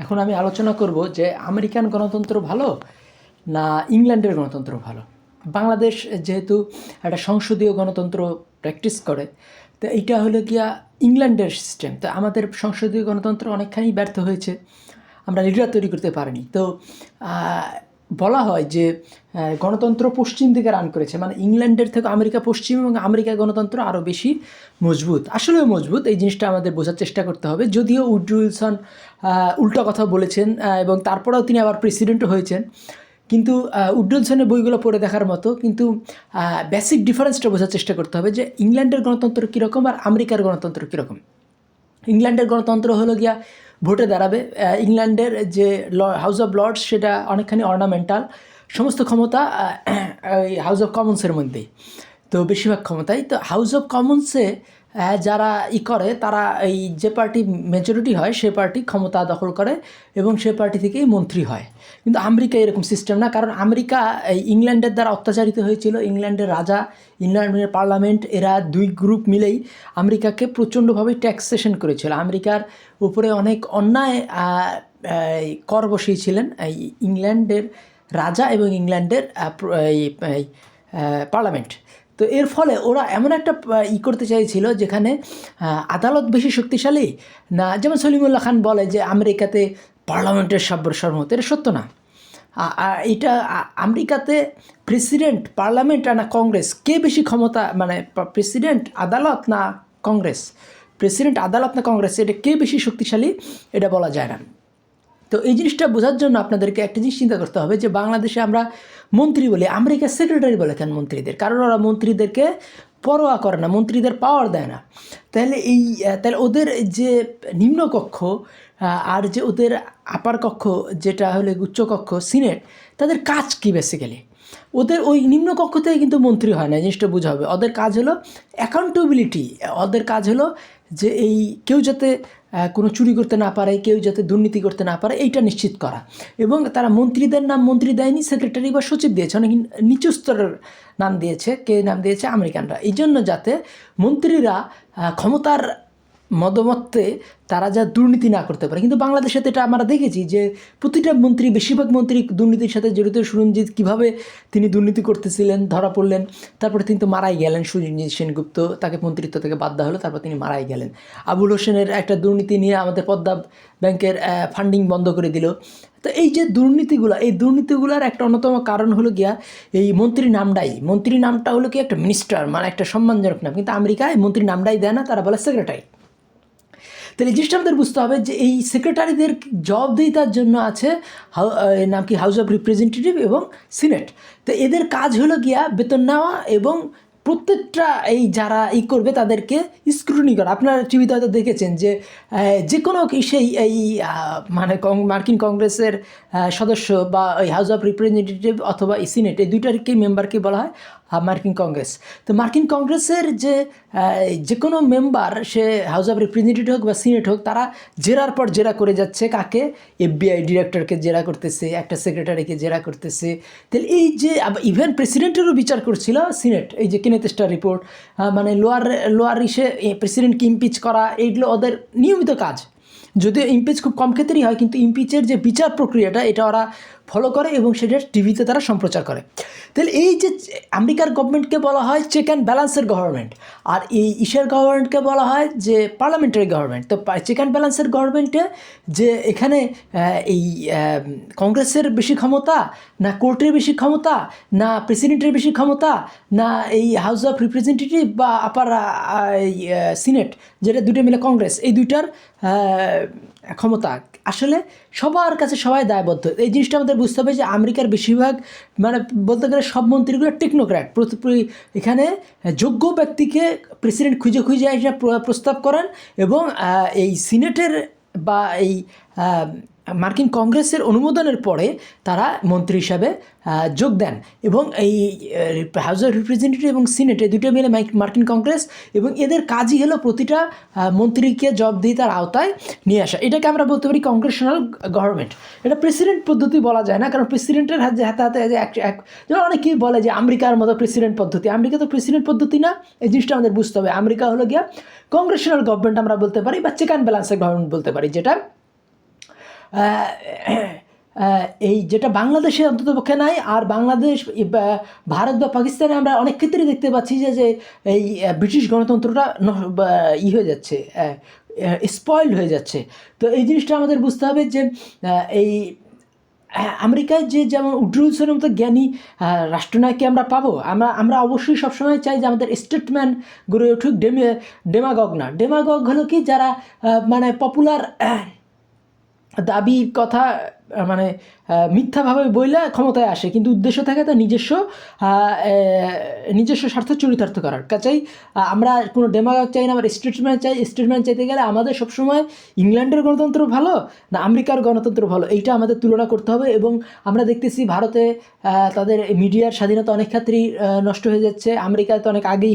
এখন আমি আলোচনা করব যে আমেরিকান গণতন্ত্র ভালো না ইংল্যান্ডের গণতন্ত্র ভালো। বাংলাদেশ যেহেতু একটা সংসদীয় গণতন্ত্র প্র্যাকটিস করে, তো এইটা হলো গিয়া ইংল্যান্ডের সিস্টেম। তো আমাদের সংসদীয় গণতন্ত্র অনেকখানি ব্যর্থ হয়েছে, আমরা লিডার তৈরি করতে পারিনি। তো বলা হয় যে গণতন্ত্র পশ্চিম দিকে রান করেছে, মানে ইংল্যান্ডের থেকে আমেরিকা পশ্চিম এবং আমেরিকার গণতন্ত্র আরও বেশি মজবুত। আসলেও মজবুত, এই জিনিসটা আমাদের বোঝার চেষ্টা করতে হবে। যদিও উড্রো উইলসন উল্টো কথা বলেছেন এবং তারপরেও তিনি আবার প্রেসিডেন্টও হয়েছেন, কিন্তু উড্রো উইলসনের বইগুলো পড়ে দেখার মতো। কিন্তু বেসিক ডিফারেন্সটা বোঝার চেষ্টা করতে হবে যে ইংল্যান্ডের গণতন্ত্র কীরকম আর আমেরিকার গণতন্ত্র কীরকম। ইংল্যান্ডের গণতন্ত্র হলো গিয়া ভোটে দাঁড়াবে। ইংল্যান্ডের যে হাউস অফ লর্ডস সেটা অনেকখানি অর্নামেন্টাল, সমস্ত ক্ষমতা ওই হাউস অফ কমন্সের মধ্যেই, তো বেশিরভাগ ক্ষমতাই তো হাউস অফ কমন্সে যারা করে তারা এই যে পার্টি মেজরিটি হয় সে পার্টি ক্ষমতা দখল করে এবং সে পার্টি থেকেই মন্ত্রী হয়। কিন্তু আমেরিকা এরকম সিস্টেম না, কারণ আমেরিকা এই ইংল্যান্ডের দ্বারা অত্যাচারিত হয়েছিল। ইংল্যান্ডের রাজা, ইংল্যান্ডের পার্লামেন্ট, এরা দুই গ্রুপ মিলেই আমেরিকাকে প্রচণ্ডভাবে ট্যাক্সেশন করেছিল। আমেরিকার উপরে অনেক অন্যায় কর বসিয়েছিলেন এই ইংল্যান্ডের রাজা এবং ইংল্যান্ডের পার্লামেন্ট। তো এর ফলে ওরা এমন একটা করতে চাইছিল যেখানে আদালত বেশি শক্তিশালী না। যেমন সলিমুল্লাহ খান বলে যে আমেরিকাতে পার্লামেন্টের সর্বসম্মত, এটা সত্য না। এটা আমেরিকাতে প্রেসিডেন্ট, পার্লামেন্ট আর না কংগ্রেস, কে বেশি ক্ষমতা, মানে প্রেসিডেন্ট, আদালত না কংগ্রেস, প্রেসিডেন্ট, আদালত না কংগ্রেস, এটা কে বেশি শক্তিশালী এটা বলা যায় না। তো এই জিনিসটা বোঝার জন্য আপনাদেরকে একটা জিনিস চিন্তা করতে হবে যে বাংলাদেশে আমরা মন্ত্রী বলি, আমেরিকা সেক্রেটারি বলে কেন মন্ত্রীদের? কারণ ওরা মন্ত্রীদেরকে পরোয়া করে না, মন্ত্রীদের পাওয়ার দেয় না। তাহলে ওদের যে নিম্নকক্ষ আর যে ওদের আপার কক্ষ, যেটা হলো উচ্চকক্ষ সিনেট, তাদের কাজ কী বেসিক্যালি? ওদের ওই নিম্নকক্ষ থেকে কিন্তু মন্ত্রী হয় না, জিনিসটা বোঝা হবে। ওদের কাজ হলো অ্যাকাউন্টেবিলিটি, ওদের কাজ হলো যে এই কেউ যাতে কোনো চুরি করতে না পারে, কেউ যাতে দুর্নীতি করতে না পারে, এইটা নিশ্চিত করা। এবং তারা মন্ত্রীদের নাম মন্ত্রী দেয়নি, সেক্রেটারি বা সচিব দিয়েছে, অনেক নিচু স্তরের নাম দিয়েছে। কে নাম দিয়েছে? আমেরিকানরা। এই জন্য যাতে মন্ত্রীরা ক্ষমতার মদমত্তে তারা যা দুর্নীতি না করতে পারে। কিন্তু বাংলাদেশে তো এটা আমরা দেখেছি যে প্রতিটা মন্ত্রী, বেশিরভাগ মন্ত্রী দুর্নীতির সাথে জড়িত। সুরঞ্জিত কীভাবে তিনি দুর্নীতি করতেছিলেন ধরা পড়লেন, তারপরে তিনি তো মারাই গেলেন। সুরঞ্জিত সেনগুপ্ত, তাকে মন্ত্রিত্ব থেকে বাদ দেওয়া হলো, তারপর তিনি মারাই গেলেন। আবুল হোসেনের একটা দুর্নীতি নিয়ে আমাদের পদ্মা ব্যাংকের ফান্ডিং বন্ধ করে দিল। তো এই যে দুর্নীতিগুলো, এই দুর্নীতিগুলোর একটা অন্যতম কারণ হলো গিয়া এই মন্ত্রী নামটাই। মন্ত্রী নামটা হলো কি একটা মিনিস্টার, মানে একটা সম্মানজনক নাম, কিন্তু আমেরিকায় মন্ত্রী নামটাই দেয় না, তারা বলে সেক্রেটারি। তাহলে এই জিনিসটা আমাদের বুঝতে হবে যে এই সেক্রেটারিদের জবাবদিহিতার জন্য আছে নাম কি হাউস অফ রিপ্রেজেন্টেটিভ এবং সিনেট। তো এদের কাজ হলো গিয়া বেতন নেওয়া এবং প্রত্যেকটা এই যারা করবে তাদেরকে স্ক্রুটিনি করা। আপনারা টিভিতে হয়তো দেখেছেন যে যে কোনো সেই এই মানে মার্কিন কংগ্রেসের সদস্য বা ওই হাউস অফ রিপ্রেজেন্টেটিভ অথবা সিনেট, এই দুইটারকে মেম্বারকে বলা হয় মার্কিন কংগ্রেস। তো মার্কিন কংগ্রেসের যে কোনো member, say house of representative হোক বা সিনেট হোক, তারা জেরার পর জেরা করে যাচ্ছে। কাকে? FBI ডিরেক্টরকে জেরা করতেছে, একটা সেক্রেটারিকে জেরা করতেছে। তাহলে এই যে ইভেন প্রেসিডেন্টেরও বিচার করছিল সিনেট, এই যে কেনেথ স্টার রিপোর্ট, মানে লোয়ার ইসে প্রেসিডেন্টকে ইমপিচ করা, এইগুলো ওদের নিয়মিত কাজ। যদিও ইমপিচ খুব কম ক্ষেত্রেই হয়, কিন্তু ইমপিচের যে বিচার প্রক্রিয়াটা এটা ওরা ফলো করে এবং সেটা টিভিতে তারা সম্প্রচার করে। তাহলে এই যে আমেরিকার গভর্নমেন্টকে বলা হয় চেক অ্যান্ড ব্যালেন্সের গভর্নমেন্ট, আর এই ইসের গভর্নমেন্টকে বলা হয় যে পার্লামেন্টারি গভর্নমেন্ট। তো চেক অ্যান্ড ব্যালেন্সের গভর্নমেন্টে যে এখানে এই কংগ্রেসের বেশি ক্ষমতা না কোর্টের বেশি ক্ষমতা না প্রেসিডেন্টের বেশি ক্ষমতা না এই হাউস অফ রিপ্রেজেন্টেটিভ বা আপার সিনেট, যেটা দুটো মিলে কংগ্রেস, এই দুইটার ক্ষমতা আসলে সবার কাছে সবাই দায়বদ্ধ। এই জিনিসটা আমাদের বুঝতে হবে যে আমেরিকার বেশিরভাগ, মানে বলতে গেলে সব মন্ত্রীগুলো টেকনোক্র্যাট। এখানে যোগ্য ব্যক্তিকে প্রেসিডেন্ট খুঁজে খুঁজে এসে প্রস্তাব করেন এবং এই সিনেটের বা এই মার্কিন কংগ্রেসের অনুমোদনের পরে তারা মন্ত্রী হিসাবে যোগ দেন। এবং এই হাউস অফ রিপ্রেজেন্টেটিভ এবং সিনেট, এই দুটো মিলে মার্কিন কংগ্রেস, এবং এদের কাজই হলো প্রতিটা মন্ত্রীকে জবাবদিহিতার আওতায় নিয়ে আসা। এটাকে আমরা বলতে পারি কংগ্রেশনাল গভর্নমেন্ট। এটা প্রেসিডেন্ট পদ্ধতি বলা যায় না, কারণ প্রেসিডেন্টের হাতে হাতে যেমন অনেকেই বলে যে আমেরিকার মতো প্রেসিডেন্ট পদ্ধতি। আমেরিকা তো প্রেসিডেন্ট পদ্ধতি না, এই জিনিসটা আমাদের বুঝতে হবে। আমেরিকা হলো গিয়া কংগ্রেশনাল গভর্নমেন্ট আমরা বলতে পারি, বা চেক অ্যান্ড ব্যালেন্সের গভর্নমেন্ট বলতে পারি, যেটা এই যেটা বাংলাদেশে অন্ততপক্ষে নাই, আর বাংলাদেশ ভারত বা পাকিস্তানে আমরা অনেক ক্ষেত্রে দেখতে পাচ্ছি যে এই ব্রিটিশ গণতন্ত্রটা হয়ে যাচ্ছে, স্পয়েলড হয়ে যাচ্ছে। তো এই জিনিসটা আমাদের বুঝতে হবে যে এই আমেরিকায় যেমন উড্রো উইলসনের মতো জ্ঞানী রাষ্ট্রনায়ককে আমরা পাবো। আমরা অবশ্যই সবসময় চাই যে আমাদের স্টেটম্যান গড়ে উঠুক, ডেমাগগ না। ডেমাগগ হলো কি, যারা মানে পপুলার দাবির কথা মানে মিথ্যাভাবে বইলে ক্ষমতায় আসে, কিন্তু উদ্দেশ্য থাকে তার নিজস্ব স্বার্থ চরিতার্থ করার। কাছেই আমরা কোনো ডেমাগগ চাই না, আমরা স্টেটমেন্ট চাইতে গেলে আমাদের সবসময় ইংল্যান্ডের গণতন্ত্র ভালো না আমেরিকার গণতন্ত্র ভালো, এইটা আমাদের তুলনা করতে হবে। এবং আমরা দেখতেছি ভারতে তাদের মিডিয়ার স্বাধীনতা অনেক ক্ষেত্রেই নষ্ট হয়ে যাচ্ছে, আমেরিকায় তো অনেক আগেই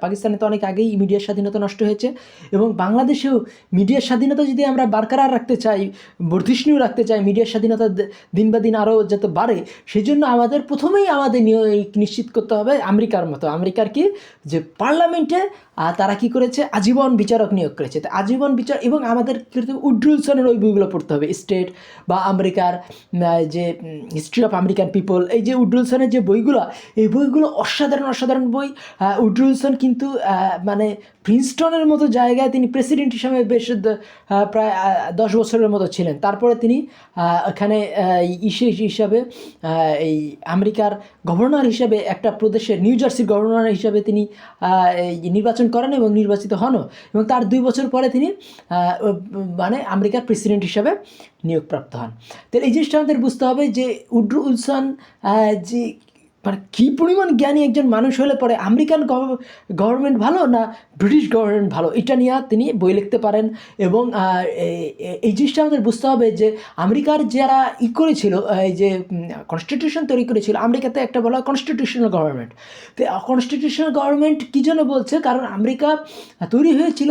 পাকিস্তানে তো অনেক আগেই মিডিয়ার স্বাধীনতা নষ্ট হয়েছে, এবং বাংলাদেশেও মিডিয়ার স্বাধীনতা যদি আমরা বারকরার রাখতে চাই, বর্ধিষ্ণু রাখতে চাই, মিডিয়ার স্বাধীনতা দিন বা দিন আরও যাতে বাড়ে, সেই জন্য আমাদের প্রথমেই আমাদের নিশ্চিত করতে হবে আমেরিকার মতো। আমেরিকার কি যে পার্লামেন্টে তারা কি করেছে, আজীবন বিচারক নিয়োগ করেছে। তো আজীবন বিচার, এবং আমাদের কিন্তু উড্রো উইলসনের ওই বইগুলো পড়তে হবে, স্টেট বা আমেরিকার যে হিস্ট্রি অফ আমেরিকান পিপল, এই যে উড্রো উইলসনের যে বইগুলো, এই বইগুলো অসাধারণ বই। উড্রো উইলসন কিন্তু মানে প্রিন্সটনের মতো জায়গায় তিনি প্রেসিডেন্ট হিসাবে বেশ প্রায় 10 বছরের মতো ছিলেন। তারপরে তিনি এখানে হিসাবে এই আমেরিকার গভর্নর হিসাবে একটা প্রদেশের, নিউ জার্সির গভর্নর হিসাবে তিনি নির্বাচন করেন এবং নির্বাচিত হন, এবং তার 2 বছর পরে তিনি মানে আমেরিকার প্রেসিডেন্ট হিসাবে নিয়োগপ্রাপ্ত হন। তো এই জিনিসটা আমাদের বুঝতে হবে যে উড্রো উইলসন যে মানে কী পরিমাণ জ্ঞানী একজন মানুষ হলে পরে আমেরিকান গভর্নমেন্ট ভালো না ব্রিটিশ গভর্নমেন্ট ভালো, এটা নিয়ে তিনি বই লিখতে পারেন। এবং এই জিনিসটা আমাদের বুঝতে হবে যে আমেরিকার যারা করেছিল, এই যে কনস্টিটিউশন তৈরি করেছিল, আমেরিকাতে একটা বলা হয় কনস্টিটিউশনাল গভর্নমেন্ট। তো কনস্টিটিউশনাল গভর্নমেন্ট কী জন্য বলছে, কারণ আমেরিকা তৈরি হয়েছিল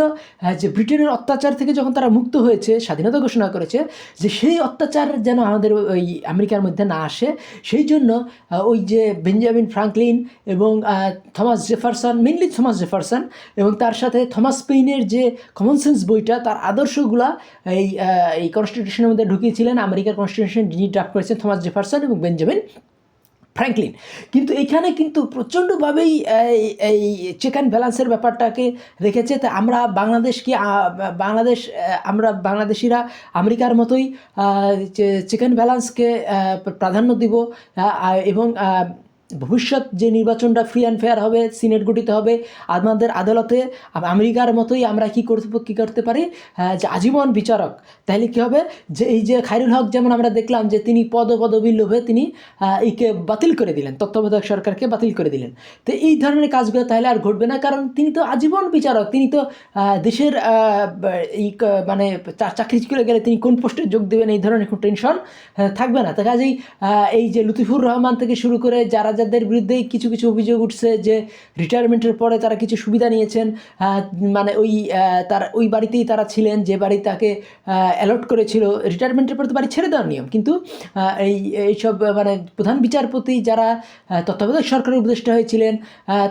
যে ব্রিটেনের অত্যাচার থেকে যখন তারা মুক্ত হয়েছে, স্বাধীনতা ঘোষণা করেছে, যে সেই অত্যাচার যেন আমাদের ওই আমেরিকার মধ্যে না আসে, সেই জন্য ওই যে বেঞ্জামিন ফ্রাঙ্কলিন এবং Thomas Jefferson, mainly Thomas Jefferson, এবং তার সাথে থমাস পেইনের যে কমন সেন্স বইটা, তার আদর্শগুলা এই কনস্টিটিউশনের মধ্যে ঢুকিয়েছিলেন। আমেরিকার কনস্টিটিউশন যিনি ড্রাফট করেছেন থমাস জেফারসন এবং বেঞ্জামিন ফ্র্যাঙ্কলিন। কিন্তু এইখানে কিন্তু প্রচণ্ডভাবেই এই চেক অ্যান্ড ব্যালেন্সের ব্যাপারটাকে রেখেছে। তা আমরা আমরা বাংলাদেশিরা আমেরিকার মতোই চেক অ্যান্ড ব্যালেন্সকে প্রাধান্য দিব, এবং ভবিষ্যৎ যে নির্বাচনটা ফ্রি অ্যান্ড ফেয়ার হবে, সিনেট গঠিত হবে, আমাদের আদালতে আমেরিকার মতোই আমরা কী করতে পারি, যে আজীবন বিচারক। তাহলে কী হবে, যে এই যে খায়রুল হক, যেমন আমরা দেখলাম যে তিনি পদবির লোভে তিনি একে বাতিল করে দিলেন, তত্ত্বাবধায়ক সরকারকে বাতিল করে দিলেন। তো এই ধরনের কাজগুলো তাহলে আর ঘটবে না, কারণ তিনি তো আজীবন বিচারক, তিনি তো দেশের এই মানে চাকরি করে গেলে তিনি কোন পোস্টে যোগ দেবেন এই ধরনের কোনো টেনশন থাকবে না। তো কাজেই এই যে লুতিফুর রহমান থেকে শুরু করে যাদের বিরুদ্ধেই কিছু অভিযোগ উঠছে যে রিটায়ারমেন্টের পরে তারা কিছু সুবিধা নিয়েছেন, মানে ওই বাড়িতেই তারা ছিলেন যে বাড়ি তাকে অ্যালট করেছিল, রিটায়ারমেন্টের পরে তো বাড়ি ছেড়ে দেওয়ার নিয়ম, কিন্তু এইসব মানে প্রধান বিচারপতি যারা তত্ত্বাবধায়ক সরকারের উপদেষ্টা হয়েছিলেন,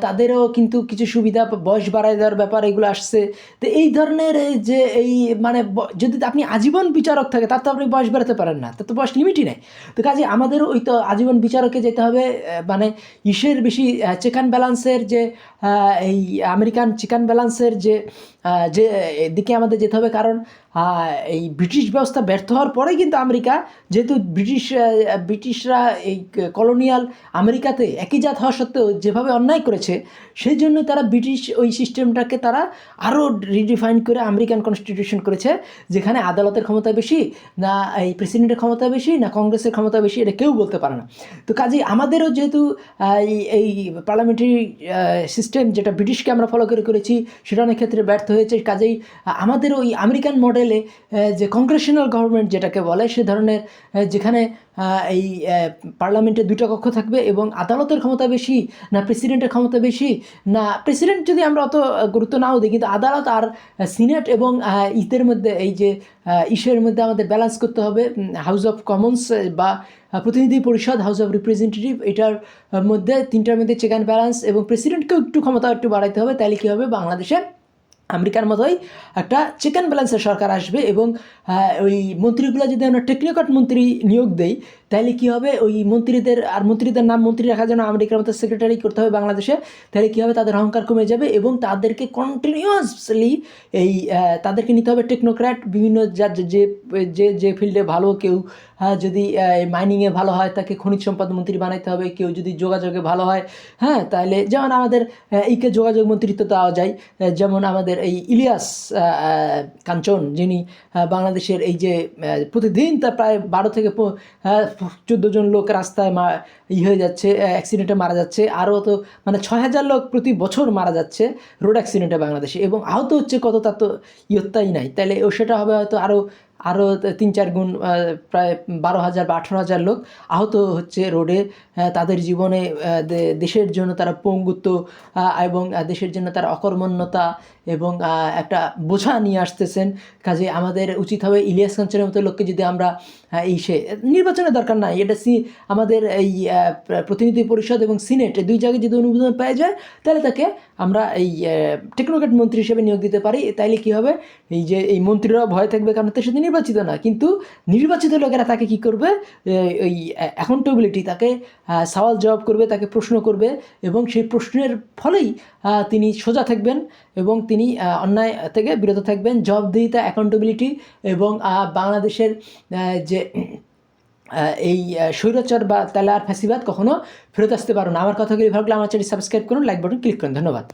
তাদেরও কিন্তু কিছু সুবিধা, বয়স বাড়ায় দেওয়ার ব্যাপার এগুলো আসছে। তো এই ধরনের যে এই মানে যদি আপনি আজীবন বিচারক থাকে, তার তো আপনি বয়স বাড়াতে পারেন না, তার তো বয়স লিমিটই নেই। তো কাজে আমাদেরও ওই তো আজীবন বিচারকে যেতে হবে, মানে বেশি চেক অ্যান্ড ব্যালেন্সের যে এই আমেরিকান চেক অ্যান্ড ব্যালেন্সের যে দিকে আমাদের যেতে হবে। কারণ এই ব্রিটিশ ব্যবস্থা ব্যর্থ হওয়ার পরেই কিন্তু আমেরিকা, যেহেতু ব্রিটিশরা এই কলোনিয়াল আমেরিকাতে একই জাত হওয়া সত্ত্বেও যেভাবে অন্যায় করেছে, সেই জন্য তারা ব্রিটিশ ওই সিস্টেমটাকে তারা আরও রিডিফাইন করে আমেরিকান কনস্টিটিউশন করেছে, যেখানে আদালতের ক্ষমতা বেশি না এই প্রেসিডেন্টের ক্ষমতা বেশি না কংগ্রেসের ক্ষমতা বেশি, এটা কেউ বলতে পারে না। তো কাজেই আমাদেরও যেহেতু এই পার্লামেন্টারি সিস্টেম যেটা ব্রিটিশকে আমরা ফলো করেছি, সেটা অনেক ক্ষেত্রে ব্যর্থ হয়েছে। কাজেই আমাদেরও ওই আমেরিকান মডেলে যে কংগ্রেশনাল গভর্নমেন্ট যেটাকে বলে, সে ধরনের যেখানে এই পার্লামেন্টে 2টা কক্ষ থাকবে এবং আদালতের ক্ষমতা বেশি না প্রেসিডেন্টের ক্ষমতা বেশি, না প্রেসিডেন্ট যদি আমরা অত গুরুত্ব নাও দিই, কিন্তু আদালত আর সিনেট এবং ইসের মধ্যে এই যে ইস্যুর মধ্যে আমাদের ব্যালেন্স করতে হবে। হাউস অফ কমন্স বা প্রতিনিধি পরিষদ, হাউস অফ রিপ্রেজেন্টেটিভ, এটার মধ্যে 3টার মধ্যে চেক অ্যান্ড ব্যালেন্স, এবং প্রেসিডেন্টকেও একটু ক্ষমতা একটু বাড়াইতে হবে। তাহলে কী হবে, বাংলাদেশে আমেরিকার মতোই একটা চেক অ্যান্ড ব্যালেন্সের সরকার আসবে এবং ওই মন্ত্রীগুলো যদি আমরা টেকনোক্র্যাট মন্ত্রী নিয়োগ দেই তাহলে কী হবে, ওই মন্ত্রীদের নাম মন্ত্রী রাখার জন্য আমেরিকার মতো সেক্রেটারি করতে হবে বাংলাদেশে, তাহলে কী হবে, তাদের অহংকার কমে যাবে এবং তাদেরকে কন্টিনিউয়াসলি তাদেরকে নিতে হবে টেকনোক্র্যাট, বিভিন্ন যে ফিল্ডে ভালো, কেউ যদি মাইনিংয়ে ভালো হয় তাকে খনিজ সম্পদ মন্ত্রী বানাইতে হবে, কেউ যদি যোগাযোগে ভালো হয়, হ্যাঁ, তাহলে যেমন আমাদের এইকে যোগাযোগ মন্ত্রিত্ব দেওয়া যায়, যেমন আমাদের এই ইলিয়াস কাঞ্চন, যিনি বাংলাদেশের এই যে প্রতিদিন তা প্রায় 12 থেকে 14 জন লোক রাস্তায় হয়ে যাচ্ছে, অ্যাক্সিডেন্টে মারা যাচ্ছে, আরও তো মানে 6,000 লোক প্রতি বছর মারা যাচ্ছে রোড অ্যাক্সিডেন্টে বাংলাদেশে, এবং আহত হচ্ছে কত, তার তো ইয়ত্তাই নাই। তাহলে সেটা হবে হয়তো আরও 3-4 গুণ, প্রায় 12,000 বা 18,000 লোক আহত হচ্ছে রোডে। তাদের জীবনে দেশের জন্য তারা পঙ্গুত্ব এবং দেশের জন্য তারা অকর্মণ্যতা এবং একটা বোঝা নিয়ে আসতেছেন। কাজে আমাদের উচিত হবে ইলিয়াস কাঞ্চনের মতো লোককে যদি আমরা নির্বাচনের দরকার নাই, এটা আমাদের এই প্রতিনিধি পরিষদ এবং সিনেট দুই জায়গায় যদি অনুমোদন পাওয়া যায় তাহলে তাকে আমরা এই টেকনোক্র্যাট মন্ত্রী হিসেবে নিয়োগ দিতে পারি। তাইলে কী হবে, এই মন্ত্রীরা ভয় থাকবে, কারণ তার সাথে নির্বাচিত না, কিন্তু নির্বাচিত লোকেরা তাকে কী করবে, ওই অ্যাকাউন্টেবিলিটি, তাকে সওয়াল জবাব করবে, তাকে প্রশ্ন করবে এবং সেই প্রশ্নের ফলেই তিনি সোজা থাকবেন এবং তিনি অন্যায় থেকে বিরত থাকবেন। জবাবদিহিতা, অ্যাকাউন্টেবিলিটি এবং বাংলাদেশের যে এই স্বৈরাচার বা তেলার ফ্যাসিবাদ কখনো ফেরত আসতে পারো না। আমার কথাগুলি ভালো লাগলে আমার চ্যানেল সাবস্ক্রাইব করুন, লাইক বাটন ক্লিক করুন। ধন্যবাদ।